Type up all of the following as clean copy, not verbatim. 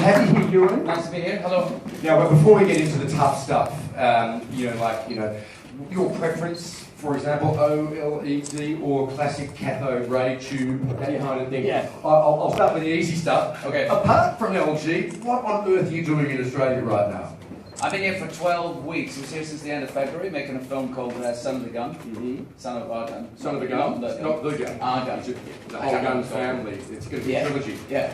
have you here, Ewan. Nice to be here. Hello. Now, but before we get into the tough stuff, your preference, for example, OLED or classic cathode ray tube, that kind of thing. Yeah. I'll start with the easy stuff. Okay. Apart from LG, what on earth are you doing in Australia right now? I've been here for 12 weeks. I was here since the end of February, making a film called Son of the Gun. Son of a Gun. Son of a Gun? Not the gun. Our Gun. The whole gun family. It's going to be a trilogy. Yeah.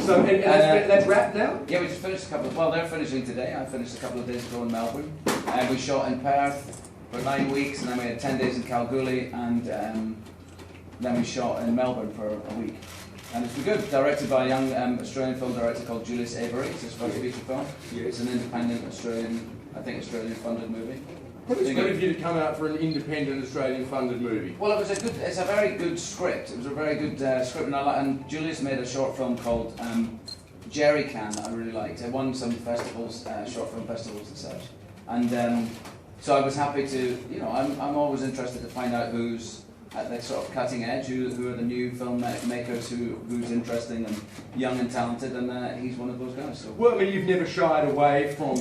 So, and that's wrapped now? Yeah, we just finished a couple of, well, they're finishing today. I finished a couple of days ago in Melbourne. And we shot in Perth for 9 weeks, and then we had 10 days in Kalgoorlie, and then we shot in Melbourne for a week. And it's been good. Directed by a young Australian film director called Julius Avery. It's his first feature film. It's an independent Australian funded movie. What is good of you to come out for an independent Australian funded movie? Well, it's a very good script. It was a very good script, and Julius made a short film called Jerry Can that I really liked. It won some festivals, short film festivals and such. And so I was happy to, I'm always interested to find out who's at the sort of cutting edge, who are the new filmmakers who's interesting and young and talented, and he's one of those guys. So. Well, I mean, you've never shied away from,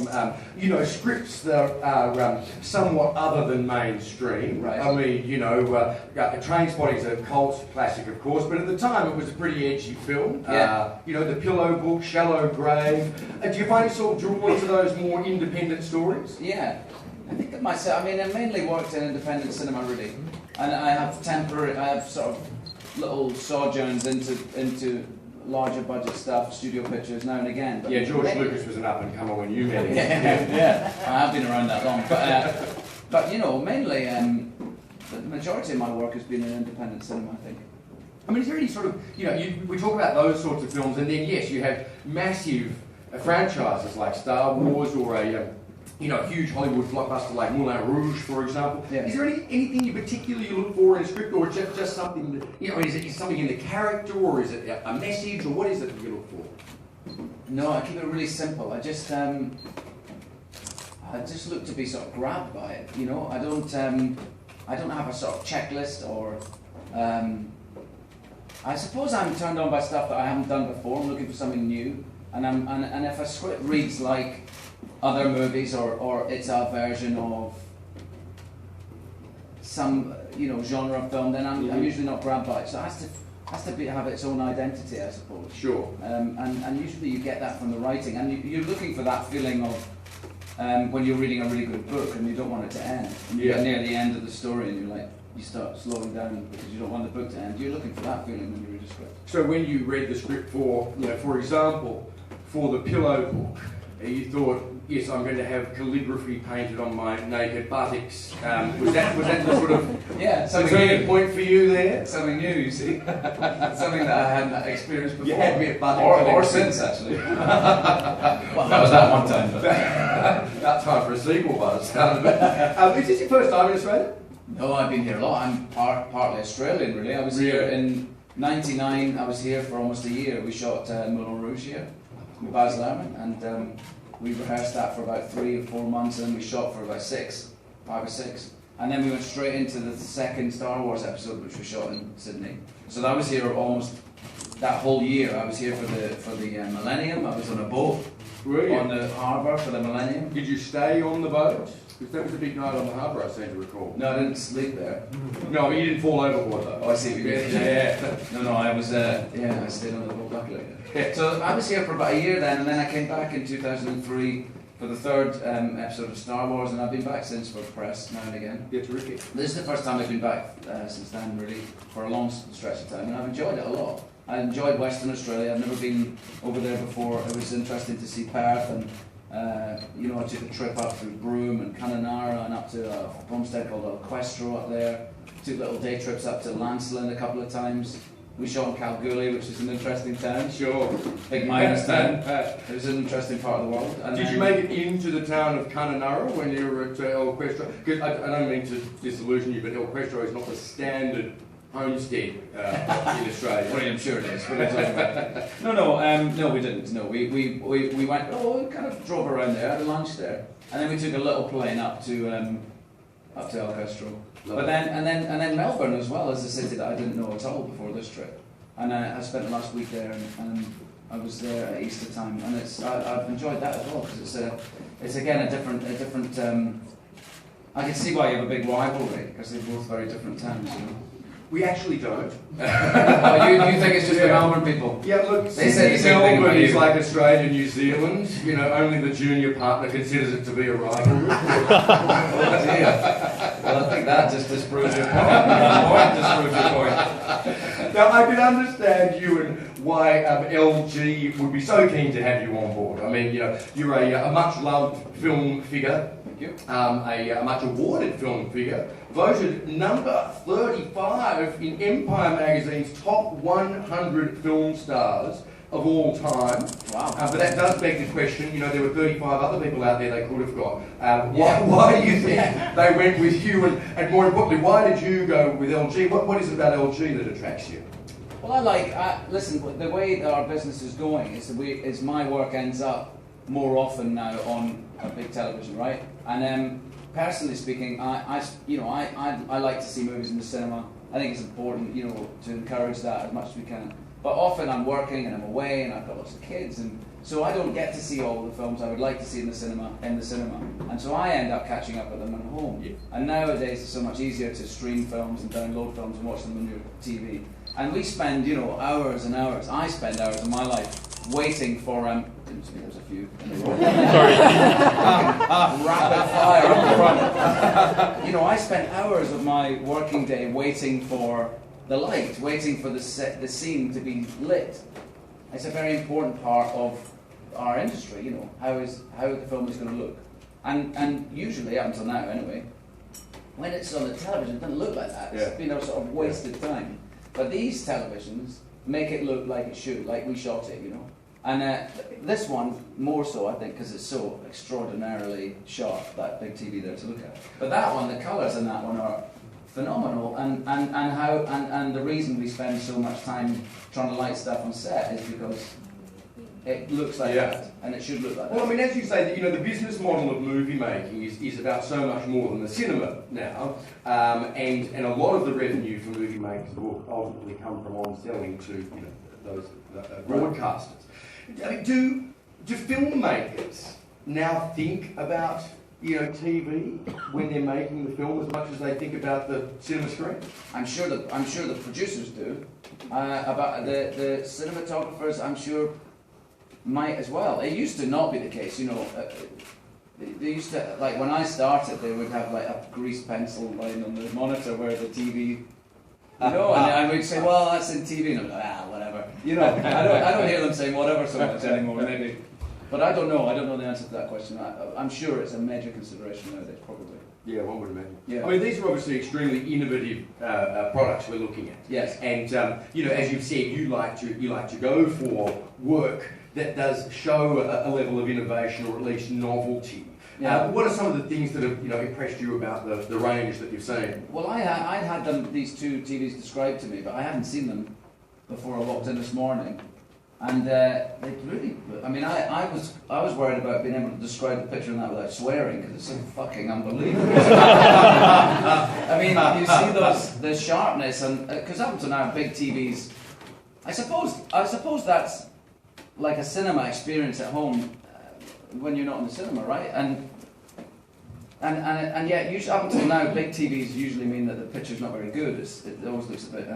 scripts that are somewhat other than mainstream. Right. I mean, Trainspotting's a cult classic, of course, but at the time it was a pretty edgy film. Yeah. The Pillow Book, Shallow Grave. Do you find yourself drawn to those more independent stories? Yeah. I think of myself, I mainly worked in independent cinema, really. And I have sort of little sojourns into larger budget stuff, studio pictures now and again. But yeah, George Lucas was an up-and-comer when you met him. Yeah, I have been around that long. But mainly, the majority of my work has been in independent cinema, I think. I mean, is there any sort of, we talk about those sorts of films, and then yes, you have massive franchises like Star Wars or a huge Hollywood blockbuster like Moulin Rouge, for example. Yeah. Is there anything you particularly look for in a script, or just something that, is it something in the character, or is it a message, or what is it that you look for? No, I keep it really simple. I just look to be sort of grabbed by it. I don't have a sort of checklist, or I suppose I'm turned on by stuff that I haven't done before. I'm looking for something new, and if a script reads like other movies, or it's a version of some genre of film, then I'm usually not grabbed by it. So it has to have its own identity, I suppose. Sure. And usually you get that from the writing, and you're looking for that feeling of when you're reading a really good book and you don't want it to end. And you get near the end of the story and you start slowing down because you don't want the book to end. You're looking for that feeling when you read a script. So when you read the script for example, for the Pillow Book, you thought, yes, I'm going to have calligraphy painted on my naked buttocks. Was that the sort of turning point for you there? Something new, you see. Something that I hadn't experienced before. You had me at buttock or since, actually. Well, that was that one time. But that time for a sequel, by the sound of it. Is this your first time in Australia? No, I've been here a lot. I'm partly Australian, really. I was here in '99. I was here for almost a year. We shot Moulin Rouge here with Baz Luhrmann, and we rehearsed that for about 3 or 4 months, and then we shot for about 5 or 6. And then we went straight into the second Star Wars episode, which we shot in Sydney. So I was here almost that whole year. I was here for the Millennium. I was on a boat on the harbour for the Millennium. Did you stay on the boat? Because that was a big night on the harbour, I seem to recall. No, I didn't sleep there. No, I mean, you didn't fall overboard though. Oh, I see what you mean. Yeah. No, I was, I stayed on the boat luckily. Yeah. So I was here for about a year then, and then I came back in 2003 for the third episode of Star Wars, and I've been back since for press now and again. Yeah, terrific. This is the first time I've been back since then, really, for a long stretch of time, and I've enjoyed it a lot. I enjoyed Western Australia. I've never been over there before. It was interesting to see Perth, and I took a trip up through Broome and Kununurra and up to a homestead called Equestro up there. Took little day trips up to Lancelin a couple of times. We shot in Kalgoorlie, which is an interesting town. Sure. Big miners town. It was an interesting part of the world. And did you make it into the town of Kununurra when you were at Equestro? Because I don't mean to disillusion you, but Equestro is not the standard homestead in Australia. Well, I'm sure it is. No, we didn't. No, we went. We kind of drove around there, had lunch there, and then we took a little plane up to Equestro. But then Melbourne as well is a city that I didn't know at all before this trip, and I spent the last week there, and I was there at Easter time, and I've enjoyed that as well because it's again a different. I can see why you have a big rivalry because they're both very different towns. You know? We actually don't. Oh, you think it's just the Melbourne people? Yeah, look, they say the same thing Melbourne about is you. like Australia, New Zealand. You know, only the junior partner considers it to be a rivalry. Oh dear. Well, I think that just disproves your point. Disproves your point. Now, I can understand, Ewan, why LG would be so keen to have you on board. I mean, you know, you're a much-loved film figure. Thank you. A much-awarded film figure. Voted number 35 in Empire magazine's top 100 film stars of all time. Wow. But that does beg the question, you know, there were 35 other people out there they could have got. Why do you think they went with you? And more importantly, why did you go with LG? What is it about LG that attracts you? Well, listen, the way that our business is going is my work ends up more often now on a big television, right? And personally speaking, I like to see movies in the cinema. I think it's important, you know, to encourage that as much as we can. But often I'm working and I'm away and I've got lots of kids, and so I don't get to see all the films I would like to see in the cinema. And so I end up catching up with them at home. Yeah. And nowadays it's so much easier to stream films and download films and watch them on your TV. And we spend, you know, hours and hours. I spend hours of my life waiting for didn't see there's a few in the room. Sorry. Rapid fire up the front. You know, I spend hours of my working day waiting for the light, waiting for the scene to be lit. It's a very important part of our industry, you know, how the film is going to look. And usually, up until now anyway, when it's on the television, it doesn't look like that. It's been a sort of wasted time. But these televisions make it look like it should, like we shot it, you know. And this one, more so, I think, because it's so extraordinarily sharp, that big TV there to look at. But that one, the colours in that one are phenomenal, and the reason we spend so much time trying to light stuff on set is because it looks like that, and it should look like that. Well, I mean, as you say, you know, the business model of movie making is about so much more than the cinema now, and a lot of the revenue for movie makers will ultimately come from on selling to, you know, those broadcasters. I mean, do filmmakers now think about, you know, TV when they're making the film as much as they think about the cinema screen? I'm sure the producers do. About the cinematographers, I'm sure might as well. It used to not be the case, you know. They used to, like when I started, they would have like a grease pencil line on the monitor where the TV. You know, and I would say, well, that's in TV, and I'm like, whatever. You know, I don't hear them saying whatever so much anymore, maybe. But I don't know the answer to that question. I'm sure it's a major consideration nowadays, probably. Yeah, one would imagine. Yeah. I mean, these are obviously extremely innovative products we're looking at. Yes. And you know, as you've said, you like to go for work that does show a level of innovation or at least novelty. Yeah. What are some of the things that have, you know, impressed you about the range that you've seen? Well, I'd had these two TVs described to me, but I hadn't seen them before I walked in this morning. And they really, I mean, I was worried about being able to describe the picture in that without swearing, because it's so fucking unbelievable. I mean, you see the sharpness, and because up until now, big TVs, I suppose that's like a cinema experience at home when you're not in the cinema, right? And yet, usually, up until now, big TVs usually mean that the picture's not very good. It always looks a bit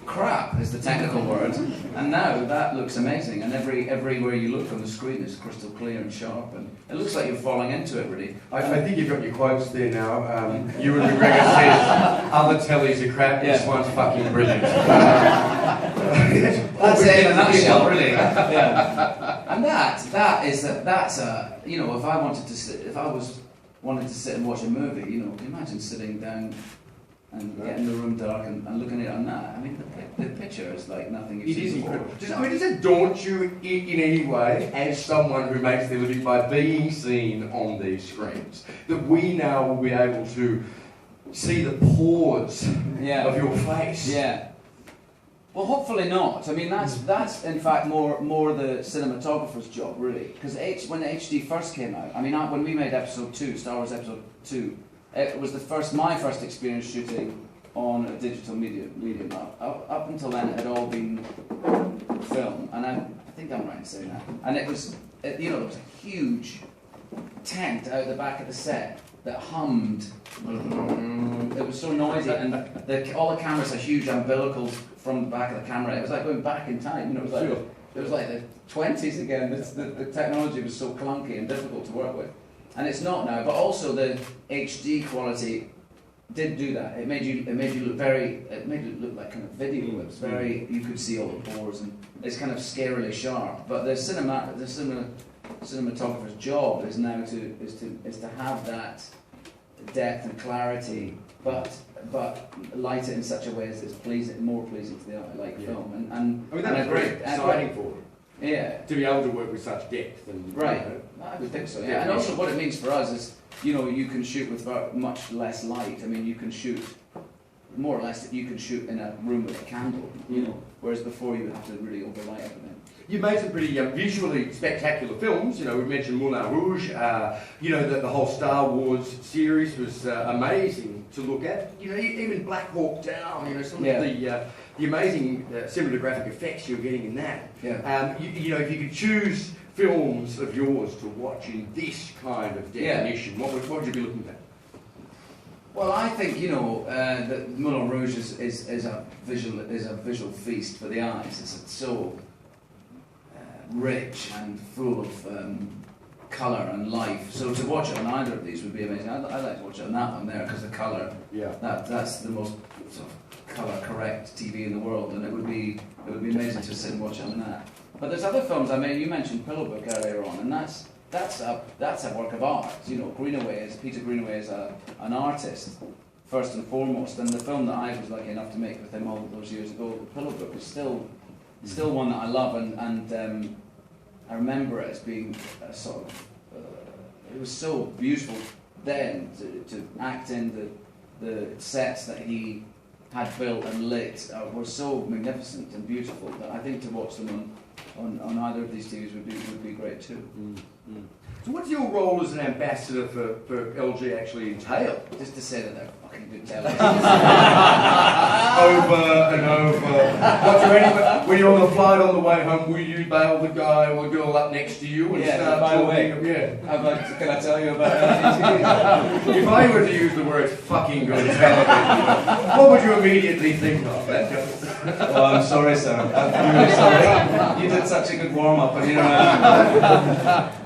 crap is the technical word, and now that looks amazing, and everywhere you look on the screen is crystal clear and sharp, and it looks like you're falling into it, really. I think you've got your quotes there now. Ewan McGregor says, other tellies are crap, this one's fucking brilliant. That's it in a nutshell, really. Yeah. And that's a, you know, if I wanted to sit and watch a movie, you know, imagine sitting down and getting the room dark and looking at it on that. I mean, the picture is like nothing you've seen before. Does it daunt you in any way, as someone who makes their living by being seen on these screens, that we now will be able to see the pores of your face? Yeah. Well, hopefully not. I mean, that's in fact more the cinematographer's job, really. Because when HD first came out, I mean, when we made episode 2, Star Wars episode 2, it was my first experience shooting on a digital medium. Up until then, it had all been film, and I think I'm right in saying that. And there was a huge tent out the back of the set that hummed. It was so noisy, and all the cameras had huge umbilicals from the back of the camera. It was like going back in time. It was like the 20s again. The technology was so clunky and difficult to work with, and it's not now. But also the HD quality did do that. It made you look like kind of video. It was very, you could see all the pores, and it's kind of scarily sharp. But the cinematographer's job is now to have that depth and clarity, but light it in such a way as it's more pleasing to the eye, like film. And I mean, that's very exciting for it. Yeah. To be able to work with such depth and right. I would think so. Yeah. And also what it means for us is, you can shoot with much less light. I mean, you can shoot more or less. You can shoot in a room with a candle. Whereas before you have to really overlight everything. You made some pretty visually spectacular films. We've mentioned Moulin Rouge. The whole Star Wars series was amazing to look at. Even Black Hawk Down. Some of the amazing cinematographic effects you're getting in that. Yeah. If you could choose films of yours to watch in this kind of definition, what would you be looking at? Well, I think that Moulin Rouge is a visual feast for the eyes. It's so rich and full of colour and life. So to watch it on either of these would be amazing. I'd like to watch it on that one there because the colour. Yeah. That's the most sort of colour correct TV in the world, and it would be amazing to sit and watch it on that. But there's other films. I mean, you mentioned Pillow Book earlier on, and that's a work of art. Peter Greenaway is an artist first and foremost, and the film that I was lucky enough to make with him all those years ago, The Pillow Book, is still one that I love, and I remember it as being a sort of it was so beautiful then to act in the sets that he had built and lit were so magnificent and beautiful that I think to watch them on either of these TVs would be great too. So what's your role as an ambassador for LG actually entail? Just to say that they're fucking good television. Over and over. When you're on the flight on the way home, will you bail the guy or the girl up next to you and start by talking? the way, can I tell you about LG? If I were to use the word fucking good television, what would you immediately think of? Oh, I'm sorry, sir. I'm really sorry. You did such a good warm-up, and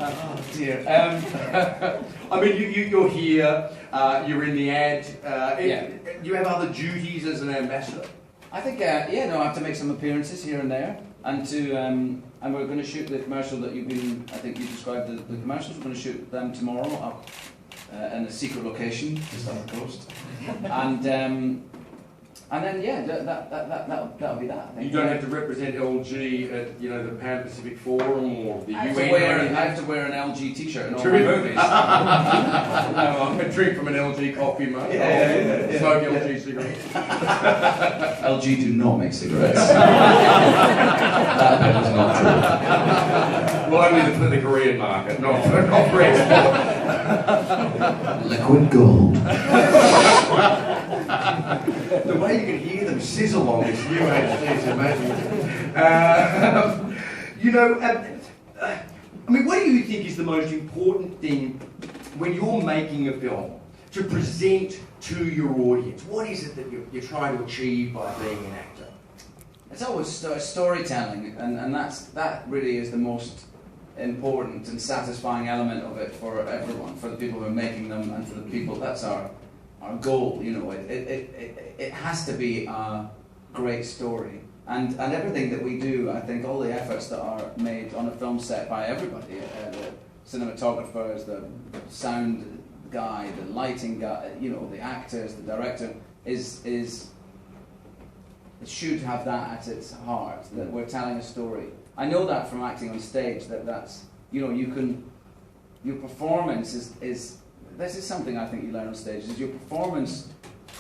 oh dear. I mean, you're here, you're in the ad. You have other duties as an ambassador? I think, I have to make some appearances here and there, and we're going to shoot the commercial that I think you described the commercials. We're going to shoot them tomorrow up in a secret location just off the coast, and then that'll be that. I think. You don't have to represent LG at the Pan Pacific Forum or the UN. I have to wear an LG T-shirt in all my movies. A drink from an LG coffee mug. Smoke LG cigarettes. LG do not make cigarettes. That bit is not true. Well, only the Korean market, not for export. Liquid gold. The way you can hear them sizzle on this UHD is amazing. I mean, what do you think is the most important thing when you're making a film to present to your audience? What is it that you're trying to achieve by being an actor? It's always storytelling, and that really is the most important and satisfying element of it for everyone, for the people who are making them, and for the people. That's our goal. It has to be a great story, and everything that we do, I think all the efforts that are made on a film set by everybody, the cinematographers, the sound guy, the lighting guy, the actors, the director, it should have that at its heart, that we're telling a story. I know that from acting on stage, that's your performance is this is something I think you learn on stage, is your performance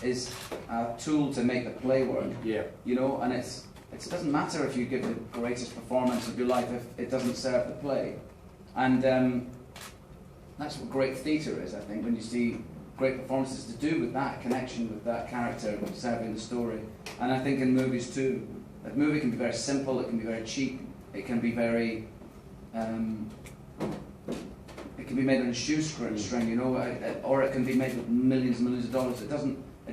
is a tool to make the play work. Yeah. And it doesn't matter if you give the greatest performance of your life if it doesn't serve the play. And that's what great theatre is, I think, when you see great performances to do with that connection with that character serving the story. And I think in movies too, a movie can be very simple, it can be very cheap, it can be very, it can be made on a shoestring, you know, or it can be made with millions and millions of dollars. It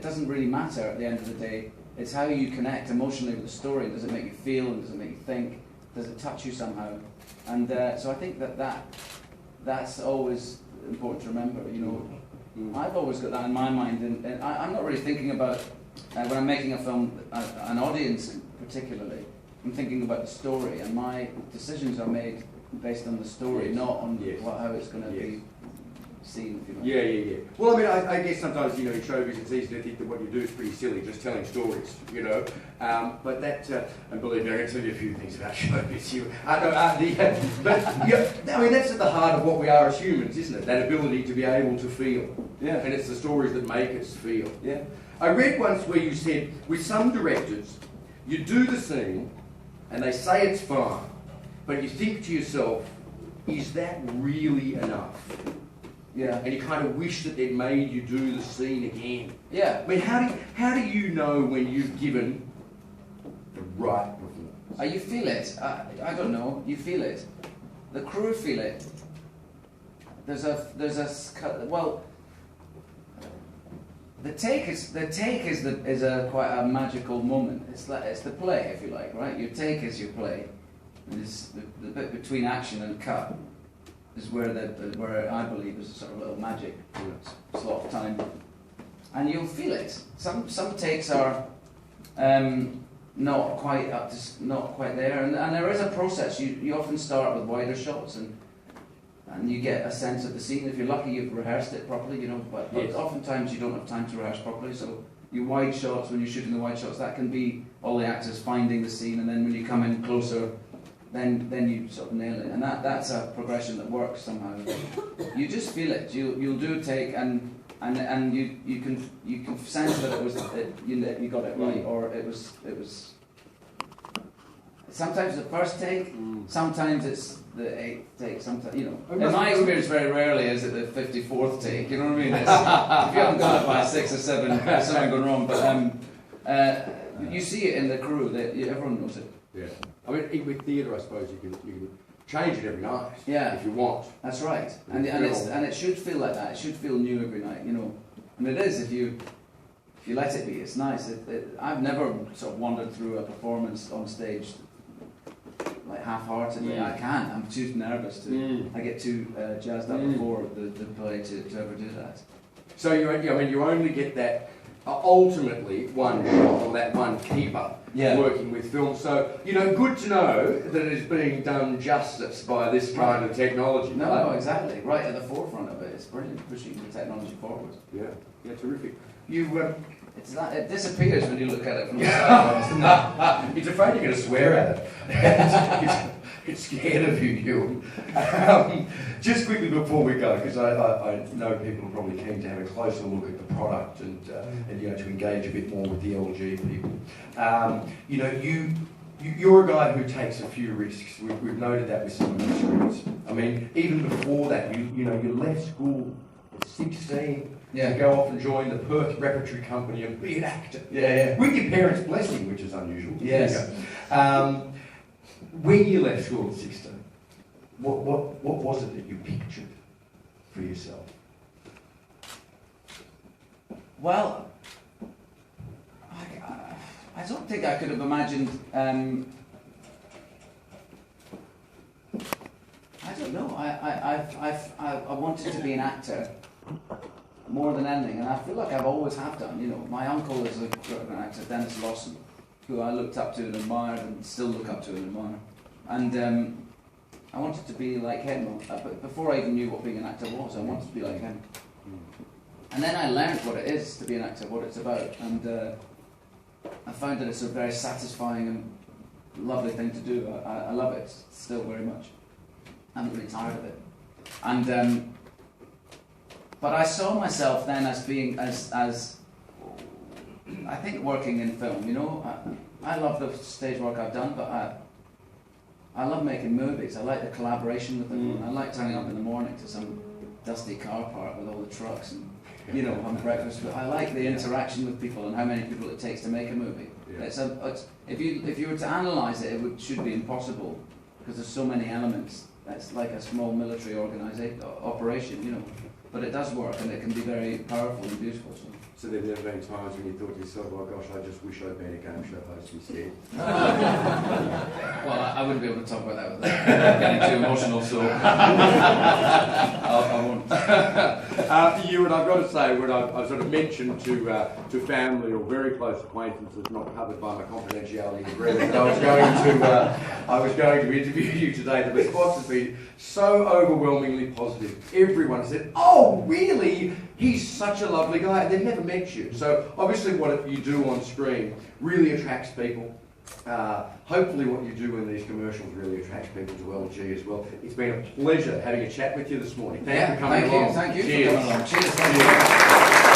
doesn't really matter at the end of the day. It's how you connect emotionally with the story. Does it make you feel? And does it make you think? Does it touch you somehow? And so I think that's always important to remember. You know, I've always got that in my mind, and I'm not really thinking about when I'm making a film, an audience particularly. I'm thinking about the story, and my decisions are made based on the story, not on how it's going to be seen. If you like. Yeah. Well, I mean, I guess sometimes, you know, in showbiz it's easy to think that what you do is pretty silly, just telling stories, you know. But that, and believe me, I can tell you a few things about showbiz. But yeah, I mean, that's at the heart of what we are as humans, isn't it? That ability to be able to feel. Yeah. And it's the stories that make us feel. Yeah. I read once where you said, with some directors, you do the scene, and they say it's fine, but you think to yourself, is that really enough? Yeah. And you kind of wish that they'd made you do the scene again. Yeah. I mean, how do you know when you've given the right performance? You feel it. I don't know. You feel it. The crew feel it. There's well. The take is quite a magical moment. It's the play, if you like, right? Your take is your play. And it's the bit between action and cut is where I believe is a sort of little magic slot of time, and you'll feel it. Some takes are not quite there, and there is a process. You often start with wider shots and you get a sense of the scene. If you're lucky, you've rehearsed it properly, you know. But oftentimes you don't have time to rehearse properly. So your wide shots, when you're shooting the wide shots, that can be all the actors finding the scene, and then when you come in closer, then you sort of nail it. And that's a progression that works somehow. You just feel it. You'll do a take, and you can sense that you got it right, or it was. Sometimes the first take, sometimes it's the 8th take, sometimes, you know. In my experience, very rarely is it the 54th take, you know what I mean? If you haven't got it by 6 or 7, there's something going wrong. But you see it in the crew, everyone knows it. Yeah. I mean, with theatre, I suppose you can change it every night. Yeah. If you want. That's right. And it should feel like that. It should feel new every night, you know. And it is if you let it be. It's nice. I've never sort of wandered through a performance on stage like half-heartedly. I can't. I'm too nervous to. I get too jazzed up before the play to ever do that. So you only get that ultimately one shot or that one keeper working with film. So good to know that it is being done justice by this kind of technology. No, exactly. Right at the forefront of it. It's brilliant, pushing the technology forward. Yeah, terrific. It disappears when you look at it from the side. It's afraid you're going to swear at it. It's scared of you, Ewan. Just quickly before we go, because I know people are probably keen to have a closer look at the product and to engage a bit more with the LG people. You're a guy who takes a few risks. We've noted that with some of the scripts. I mean, even before that, you left school at 16. To go off and join the Perth Repertory Company and be an actor. With your parents' blessing, which is unusual. Yes. When you left school at 16, what was it that you pictured for yourself? Well, I don't think I could have imagined. I don't know. I wanted to be an actor more than anything, and I feel like I've always have done. My uncle is an actor, Dennis Lawson, who I looked up to and admired, and still look up to and admire. And I wanted to be like him. But before I even knew what being an actor was, I wanted to be like him. And then I learned what it is to be an actor, what it's about, and I found that it's a very satisfying and lovely thing to do. I love it still very much. I'm really tired of it. And but I saw myself then as being as I think working in film. I love the stage work I've done, but I love making movies. I like the collaboration with everyone. I like turning up in the morning to some dusty car park with all the trucks and you know, having breakfast. But I like the interaction with people and how many people it takes to make a movie. If you were to analyse it, should be impossible because there's so many elements. It's like a small military operation, you know. But it does work, and it can be very powerful and beautiful. So there have been times when you thought to yourself, oh gosh, I just wish I'd been a game show host instead. Well, I wouldn't be able to talk about that without getting too emotional, so I won't. Ewan, I've got to say, when I've sort of mentioned to family or very close acquaintances not covered by my confidentiality agreement, I was going to interview you today, the response has been so overwhelmingly positive. Everyone said, oh, really? He's such a lovely guy. They've never met you. So obviously what you do on screen really attracts people. Hopefully what you do in these commercials really attracts people to LG as well. It's been a pleasure having a chat with you this morning. Thank you for coming along. Thank you Cheers. for coming along. Cheers. Thank you.